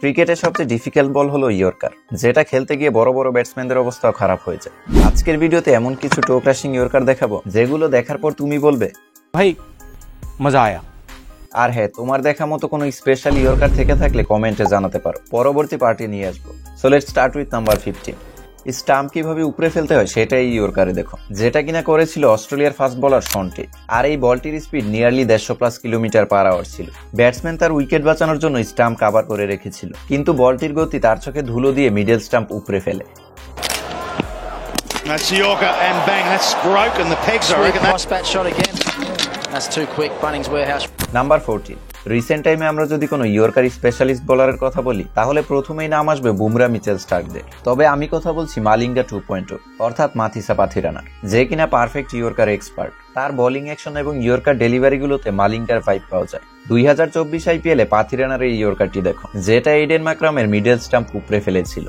ক্রিকেটের সবচেয়ে ডিফিকাল্ট বল হলো ইয়র্কার, যেটা খেলতে গিয়ে বড় বড় ব্যাটসম্যানদের অবস্থাও খারাপ হয়ে যায়। আজকের ভিডিওতে এমন কিছু টো ক্রাশিং ইয়র্কার দেখাবো যেগুলো দেখার পর তুমি বলবে ভাই মজা আয়া। আর হ্যাঁ, তোমার দেখা মতো কোনো স্পেশাল ইয়র্কার থেকে থাকলে কমেন্টে জানাতে পারো, পরবর্তী পার্টি নিয়ে আসবো। So let's start with number 15। Stump কিভাবে উপরে ফেলতে হয় সেটাই ইয়র্কারে দেখো, যেটা কিনা করেছিল অস্ট্রেলিয়ার ফাস্ট বোলার শন টেট। আর এই বলটির speed nearly 150+ kilometre per hour ছিল। ব্যাটসম্যান তার উইকেট বাঁচানোর জন্য স্টাম্প কভার করে রেখেছিল, কিন্তু বলটির গতি তার চোখে ধুলো দিয়ে মিডল স্টাম্প উপরে ফেলে। That's Yorker and bang, that's broken the pegs. I reckon cross bat shot again. That's too quick. Bunnings Warehouse. Number 14। Recent টাইমে আমরা যদি কোনো ইয়র্কার স্পেশালিস্ট বোলারের কথা বলি তাহলে প্রথমেই নাম আসবে বুমরা মিচেল স্টার্কদের। তবে আমি কথা বলছি মালিঙ্গা 2.0 অর্থাৎ মাথিসা পাথিরানার, যে কিনা পারফেক্ট ইয়র্কার এক্সপার্ট। তার বোলিং অ্যাকশন এবং ইয়র্কার ডেলিভারিগুলোতে মালিঙ্গার ভাইব পাওয়া যায়। 2024 আইপিএলে পাথিরানার এই ইয়র্কারটি দেখো, যেটা এডেন মাকরামের মিডল স্টাম্প উপরে ফেলেছিল।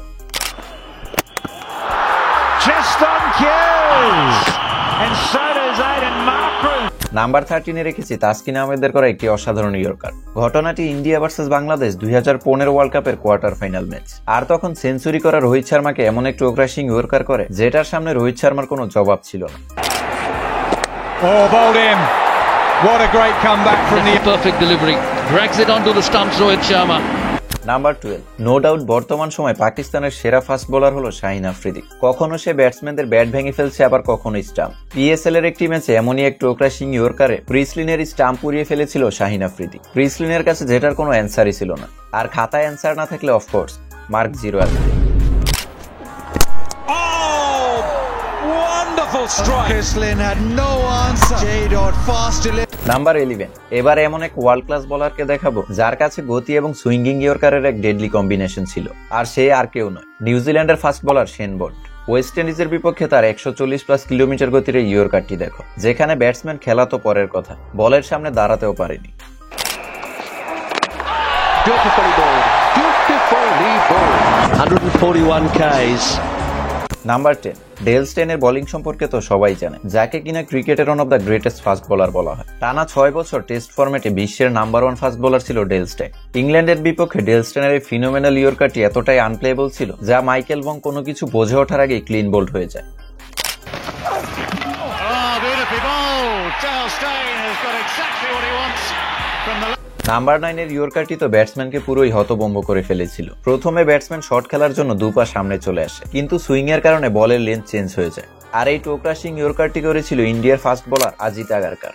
নাম্বার 13-এ রেখেছি তাসকিন আহমেদের করা একটি অসাধারণ ইয়র্কার। ঘটনাটি ইন্ডিয়া ভার্সেস বাংলাদেশ 2015 ওয়ার্ল্ড কাপের কোয়ার্টার ফাইনাল ম্যাচ। আর তখন সেঞ্চুরি করা রোহিত শর্মাকে এমন একটি টো ক্রাশিং ইয়র্কার করে যেটার সামনে রোহিত শর্মার কোনো জবাব ছিল না। Oh, bowled in. What a great comeback from the perfect delivery. Drags it onto the stumps, Rohit Sharma. Number 12। No doubt বর্তমান সময় পাকিস্তানের সেরা ফাস্ট বোলার হলো শাহিন আফ্রিদি। কখনো সে ব্যাটসম্যানদের ব্যাট ভেঙে ফেলছে, আবার কখনো স্টাম্প। পিএসএল এর একটি ম্যাচে এমনই এক টো ক্রাশিং ইয়র্কারে প্রিসলিনের স্টাম্প উড়িয়ে ফেলেছিল শাহিন আফ্রিদি। প্রিসলিনের কাছে যেটার কোনো অ্যান্সারই ছিল না, আর খাতায় অ্যান্সার না থাকলে অফকোর্স মার্ক 0 আসবে। নাম্বার 11। এবার এমন এক ওয়ার্ল্ড ক্লাস বোলারকে দেখাবো যার কাছে গতি এবং সুইঙ্গিং ইয়র্কারের এক ডেডলি কম্বিনেশন ছিল, আর সে আর কেউ নয়, নিউজিল্যান্ডের ফাস্ট বোলার শেন বোল্ট। ওয়েস্ট ইন্ডিজের বিপক্ষে তার 140+ কিলোমিটার গতির এই ইয়র্কারটি দেখো, যেখানে ব্যাটসম্যান খেলা তো পরের কথা, বলের সামনে দাঁড়াতেও পারেনি। নাম্বার 10। ডেল স্টেনের বোলিং সম্পর্কে তো সবাই জানে, যাকে কিনা ক্রিকেটের one of the greatest fast bowler বলা হয়। টানা 6 বছর টেস্ট ফরম্যাটে বিশ্বের নাম্বার 1 ফাস্ট বোলার ছিল ডেল স্টেন। ইংল্যান্ডের বিপক্ষে ডেল স্টেনের এই ফিনোমেনাল ইয়র্কারটি এতটাই আনপ্লেয়েবল ছিল যা মাইকেল ভং কোনো কিছু বোঝে ওঠার আগেই ক্লিন বোল্ড হয়ে যায়। নাম্বার 9 এর ইয়র্কারটি তো ব্যাটসম্যানকে পুরোই হতভম্ব করে ফেলেছিল। প্রথমে ব্যাটসম্যান শট খেলার জন্য দুপা সামনে চলে আসে, কিন্তু সুইং এর কারণে বলের লেন্থ চেঞ্জ হয়ে যায়। আর এই টো ক্রাশিং ইয়র্কারটি করেছিল ইন্ডিয়ার fast bowler Ajit Agarkar.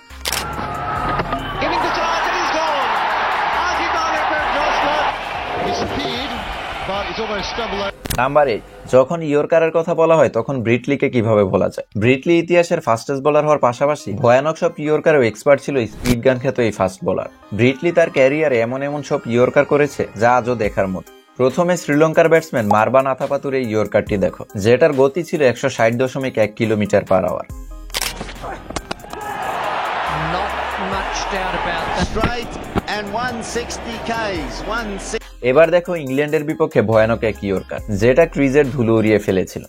Number 8। যখন ইয়র্কারের কথা বলা হয় তখন ব্রিটলিকে কিভাবে ভোলা যায়। ব্রিটলি ইতিহাসের ফাস্টেস্ট বোলার হওয়ার পাশাপাশি ভয়ানক সব ইয়র্কারেও এক্সপার্ট ছিল স্পিড গান খ্যাত এই ফাস্ট বোলার। ব্রিটলি তার ক্যারিয়ারে এমন সব ইয়র্কার করেছে যা আজও দেখার মতো। প্রথমে শ্রীলঙ্কার ব্যাটসম্যান মারবান আথাপাতুর এই ইয়র্কারটি দেখো, যেটার গতি ছিল 160.1 কিলোমিটার পার আওয়ার। এবার দেখো ইংল্যান্ডের বিপক্ষে ভয়ানক এক ইয়র্কার, যেটা ক্রিজের ধুলো উড়িয়ে ফেলেছিল।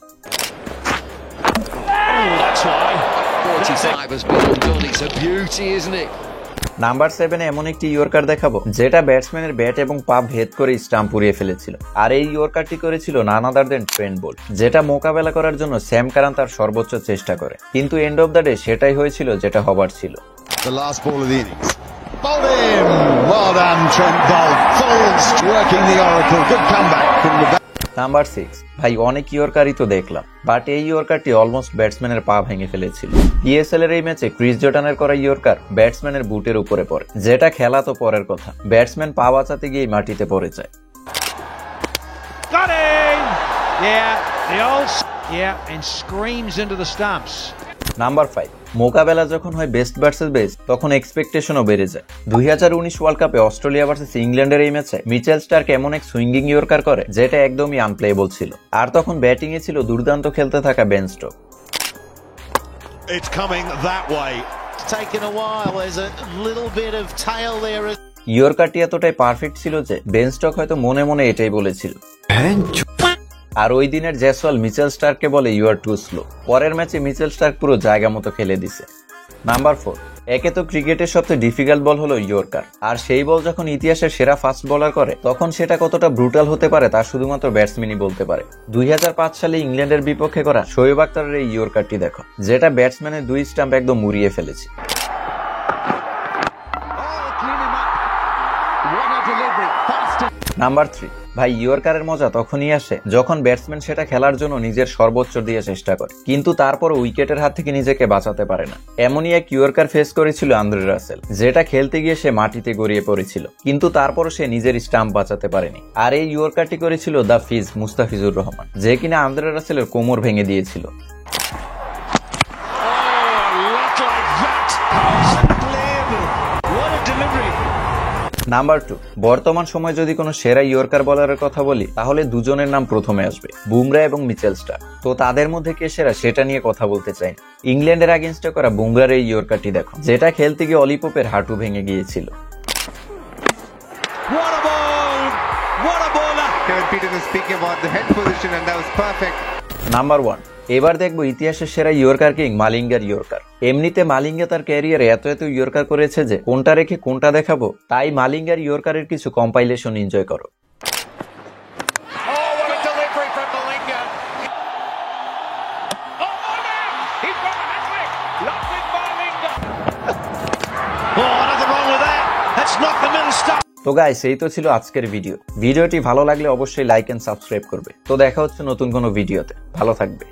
নাম্বার 7 এমন একটি ইয়র্কার দেখাবো যেটা ব্যাটসম্যানের ব্যাট এবং পা ভেদ করে স্টাম্প উড়িয়ে ফেলেছিল, আর এই ইয়র্কারটি করেছিল নান আদার দেন ট্রেন্ট বোল্ট, যেটা মোকাবেলা করার জন্য স্যাম কারান তার সর্বোচ্চ চেষ্টা করে, কিন্তু এন্ড অফ দ্য ডে সেটাই হয়েছিল যেটা হবার ছিল। নাম্বার 6। ভাই অনেক ইয়র্কারই তো দেখলাম, বাট এই ইয়র্কারটি অলমোস্ট ব্যাটসম্যানের পা ভেঙে ফেলেছিল। পিএসএল এর এই ম্যাচে ক্রিস জর্ডানের করা ইয়র্কার ব্যাটসম্যানের বুটের উপরে পড়ে, যেটা খেলা তো পরের কথা, ব্যাটসম্যান পা বাঁচাতে গিয়ে মাটিতে পড়ে যায়। নাম্বার 5। মোকাবেলা যখন হয় বেস্ট ভার্সেস বেস্ট তখন এক্সপেকটেশনও বেড়ে যায়। 2019 ওয়ার্ল্ড কাপে অস্ট্রেলিয়া ভার্সেস ইংল্যান্ডের এই ম্যাচে মিচেল স্টার্ক এমন এক সুইঙ্গিং ইয়র্কার করে যেটা একদমই আনপ্লেয়েবল ছিল, আর তখন ব্যাটিং এ ছিল দুর্দান্ত খেলতে থাকা বেন স্টোক। ইয়র্কারটি এতটাই পারফেক্ট ছিল যে বেন স্টোক হয়তো মনে মনে এটাই বলেছিল। আর ওই দিনের জয়সওয়াল মিচেল স্টার্ককে বলে ইউ আর টু স্লো। পরের ম্যাচে মিচেল স্টার্ক পুরো জায়গা মতো খেলে দিছে। নাম্বার 4। একে তো ক্রিকেটের সবচেয়ে ডিফিকাল্ট বল হলো ইয়র্কার, আর সেই বল যখন ইতিহাসের সেরা ফাস্ট বোলার করে তখন সেটা কতটা ব্রুটাল হতে পারে তা শুধুমাত্র ব্যাটসম্যানই বলতে পারে। 2005 সালে ইংল্যান্ডের বিপক্ষে করা শোয়েব আখতারের এই ইয়র্কারটি দেখো, যেটা ব্যাটসম্যানের 2 স্টাম্প একদম মুড়িয়ে ফেলেছে। নাম্বার 3, ভাই ইয়র্কারের মজা তখনই আসে যখন ব্যাটসম্যান সেটা খেলার জন্য নিজের সর্বোচ্চ দিয়ে চেষ্টা করে, কিন্তু তারপর উইকেটের হাত থেকে নিজেকে বাঁচাতে পারে না। এমনই এক ইয়র্কার ফেস করেছিল আন্দ্রে রাসেল, যেটা খেলতে গিয়ে সে মাটিতে গড়িয়ে পড়েছিল, কিন্তু তারপরও সে নিজের স্টাম্প বাঁচাতে পারেনি। আর এই ইয়র্কারটি করেছিল দ্য ফিজ মুস্তাফিজুর রহমান, যে কিনা আন্দ্রে রাসেলের কোমর ভেঙে দিয়েছিল। নাম্বার 2, বর্তমান সময়ে যদি কোনো সেরা ইয়র্কার বলারের কথা বলি তাহলে দুজনের নাম প্রথমে আসবে, বুমরা এবং মিচেল স্টার্ক। তো তাদের মধ্যে কে সেরা সেটা নিয়ে কথা বলতে চাই না। ইংল্যান্ডের আগেন্স্টে করা বুমরার এই ইয়র্কারটি দেখো, যেটা খেলতে গিয়ে অলি পোপের হাঁটু ভেঙে গিয়েছিল। নাম্বার 1, এবার দেখবো ইতিহাসের সেরা ইয়র্কার কিং মালিঙ্গার ইয়র্কার। এমনিতে মালিঙ্গা তার ক্যারিয়ারে এত ইয়র্কার করেছে যে কোনটা রেখে কোনটা দেখাবো, তাই মালিঙ্গার ইয়র্কারের কিছু কম্পাইলেশন এনজয় করো। তো গাইস, এই তো ছিল আজকের ভিডিওটি ভালো লাগলে অবশ্যই লাইক এন্ড সাবস্ক্রাইব করবে। তো দেখা হচ্ছে নতুন কোনো ভিডিওতে, ভালো থাকবে।